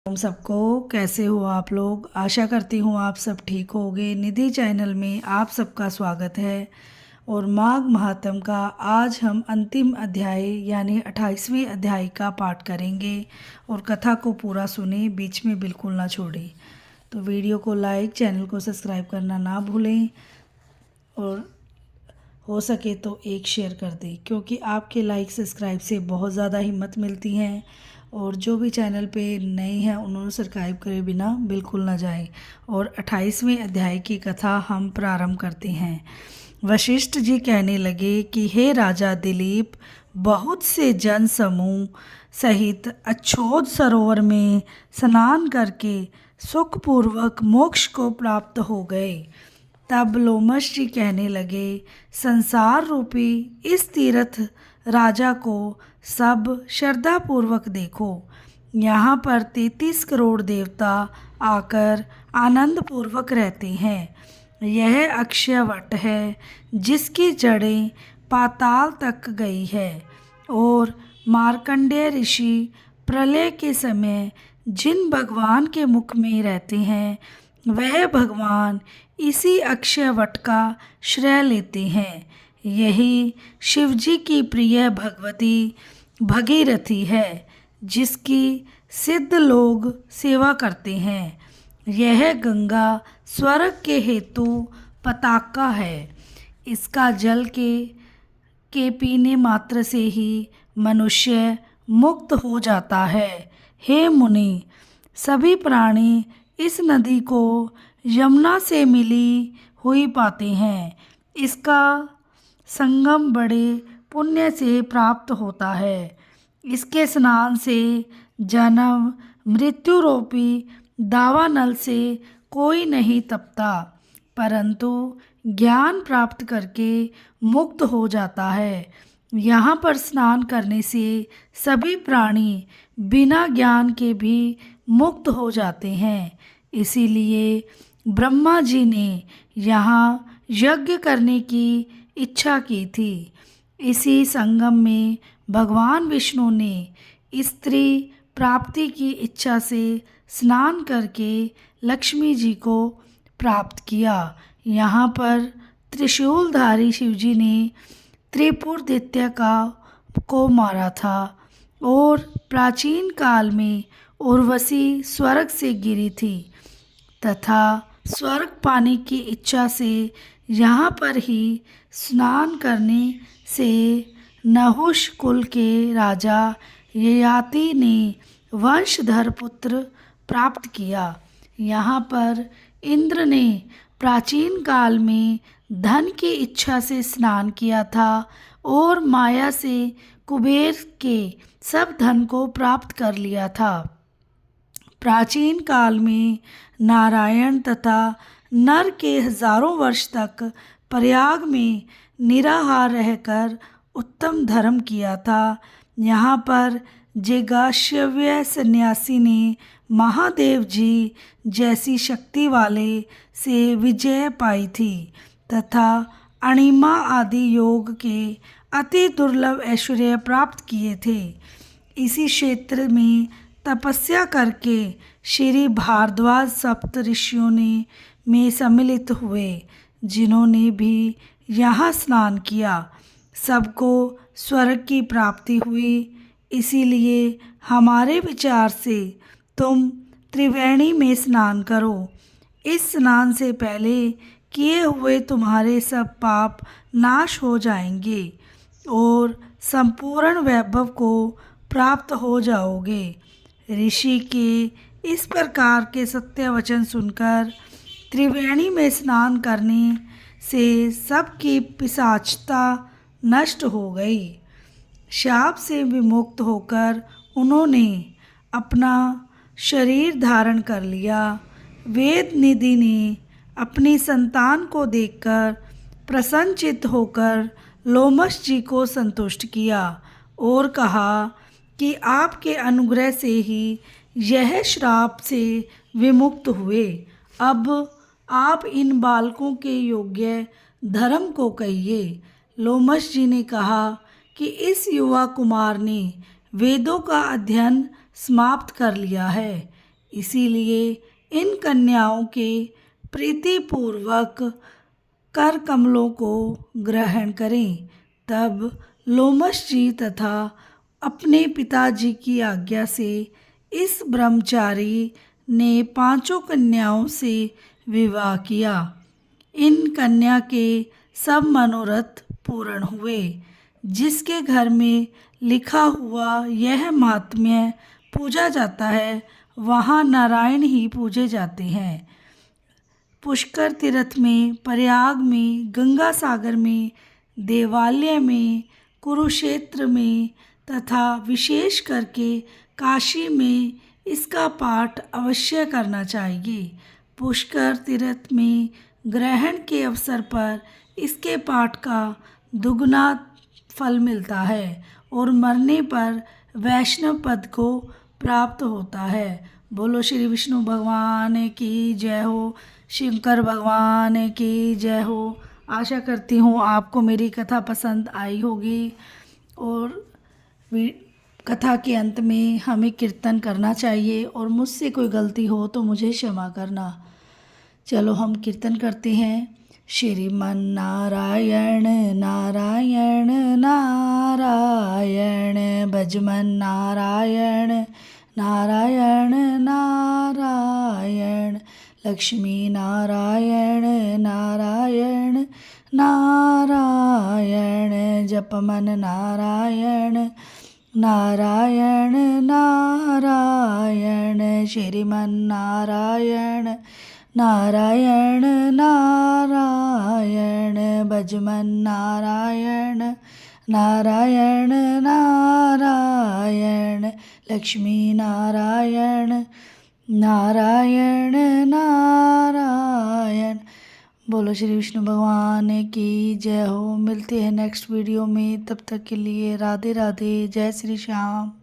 तुम सबको कैसे हो आप लोग। आशा करती हूँ आप सब ठीक होगे। निधि चैनल में आप सबका स्वागत है। और माघ महात्म का आज हम अंतिम अध्याय यानी 28वें अध्याय का पाठ करेंगे। और कथा को पूरा सुने, बीच में बिल्कुल ना छोड़ें। तो वीडियो को लाइक, चैनल को सब्सक्राइब करना ना भूलें और हो सके तो एक शेयर कर दें, क्योंकि आपके लाइक सब्सक्राइब से बहुत ज़्यादा हिम्मत मिलती है। और जो भी चैनल पे नए हैं उन्होंने सब्सक्राइब करे बिना बिल्कुल ना जाए। और 28वें अध्याय की कथा हम प्रारंभ करते हैं। वशिष्ठ जी कहने लगे कि हे राजा दिलीप, बहुत से जन समूह सहित अच्छोद सरोवर में स्नान करके सुखपूर्वक मोक्ष को प्राप्त हो गए। तब लोमश जी कहने लगे, संसार रूपी इस तीर्थ राजा को सब श्रद्धापूर्वक देखो। यहाँ पर 33 करोड़ देवता आकर आनंद पूर्वक रहते हैं। यह अक्षय वट है जिसकी जड़ें पाताल तक गई है। और मार्कंडेय ऋषि प्रलय के समय जिन भगवान के मुख में रहते हैं वह भगवान इसी अक्षय वट का श्रेय लेते हैं। यही शिवजी की प्रिय भगवती भगीरथी है जिसकी सिद्ध लोग सेवा करते हैं। यह गंगा स्वर्ग के हेतु पताका है। इसका जल के पीने मात्र से ही मनुष्य मुक्त हो जाता है। हे मुनि, सभी प्राणी इस नदी को यमुना से मिली हुई पाते हैं। इसका संगम बड़े पुण्य से प्राप्त होता है। इसके स्नान से जन्म मृत्यु रूपी दावानल से कोई नहीं तपता, परंतु ज्ञान प्राप्त करके मुक्त हो जाता है। यहाँ पर स्नान करने से सभी प्राणी बिना ज्ञान के भी मुक्त हो जाते हैं। इसीलिए ब्रह्मा जी ने यहाँ यज्ञ करने की इच्छा की थी। इसी संगम में भगवान विष्णु ने स्त्री प्राप्ति की इच्छा से स्नान करके लक्ष्मी जी को प्राप्त किया। यहाँ पर त्रिशूलधारी शिवजी ने त्रिपुरदैत्य को मारा था। और प्राचीन काल में उर्वशी स्वर्ग से गिरी थी तथा स्वर्ग पाने की इच्छा से यहाँ पर ही स्नान करने से नहुष कुल के राजा ययाति ने वंशधर पुत्र प्राप्त किया। यहाँ पर इंद्र ने प्राचीन काल में धन की इच्छा से स्नान किया था और माया से कुबेर के सब धन को प्राप्त कर लिया था। प्राचीन काल में नारायण तथा नर के हजारों वर्ष तक प्रयाग में निराहार रहकर उत्तम धर्म किया था। यहाँ पर जेगाश्यव्य सन्यासी ने महादेव जी जैसी शक्ति वाले से विजय पाई थी तथा अणिमा आदि योग के अति दुर्लभ ऐश्वर्य प्राप्त किए थे। इसी क्षेत्र में तपस्या करके श्री भारद्वाज सप्त ऋषियों ने में सम्मिलित हुए, जिन्होंने भी यहाँ स्नान किया। सबको स्वर्ग की प्राप्ति हुई। इसीलिए हमारे विचार से तुम त्रिवेणी में स्नान करो। इस स्नान से पहले किए हुए तुम्हारे सब पाप नाश हो जाएंगे और संपूर्ण वैभव को प्राप्त हो जाओगे। ऋषि के इस प्रकार के सत्य वचन सुनकर त्रिवेणी में स्नान करने से सबकी पिशाचता नष्ट हो गई। शाप से विमुक्त होकर उन्होंने अपना शरीर धारण कर लिया। वेद निधि ने अपनी संतान को देखकर प्रसन्नचित्त होकर लोमश जी को संतुष्ट किया और कहा कि आपके अनुग्रह से ही यह श्राप से विमुक्त हुए। अब आप इन बालकों के योग्य धर्म को कहिए। लोमश जी ने कहा कि इस युवा कुमार ने वेदों का अध्ययन समाप्त कर लिया है। इसीलिए इन कन्याओं के प्रीतिपूर्वक कर कमलों को ग्रहण करें। तब लोमश जी तथा अपने पिताजी की आज्ञा से इस ब्रह्मचारी ने 5 कन्याओं से विवाह किया। इन कन्या के सब मनोरथ पूर्ण हुए। जिसके घर में लिखा हुआ यह महात्म्य पूजा जाता है, वहाँ नारायण ही पूजे जाते हैं। पुष्कर तीर्थ में, प्रयाग में, गंगा सागर में, देवालय में, कुरुक्षेत्र में तथा विशेष करके काशी में इसका पाठ अवश्य करना चाहिए। पुष्कर तीर्थ में ग्रहण के अवसर पर इसके पाठ का दुगना फल मिलता है और मरने पर वैष्णव पद को प्राप्त होता है। बोलो श्री विष्णु भगवान की जय हो, शंकर भगवान की जय हो। आशा करती हूँ आपको मेरी कथा पसंद आई होगी। और कथा के अंत में हमें कीर्तन करना चाहिए और मुझसे कोई गलती हो तो मुझे क्षमा करना। चलो हम कीर्तन करते हैं। श्रीमन नारायण नारायण नारायण, भजमन नारायण नारायण नारायण, लक्ष्मी नारायण नारायण नारायण, जपमन नारायण नारायण नारायण, श्रीमन नारायण नारायण नारायण, भजमन नारायण नारायण नारायण, लक्ष्मी नारायण नारायण नारायण। बोलो श्री विष्णु भगवान की जय हो। मिलते हैं नेक्स्ट वीडियो में, तब तक के लिए राधे राधे, जय श्री श्याम।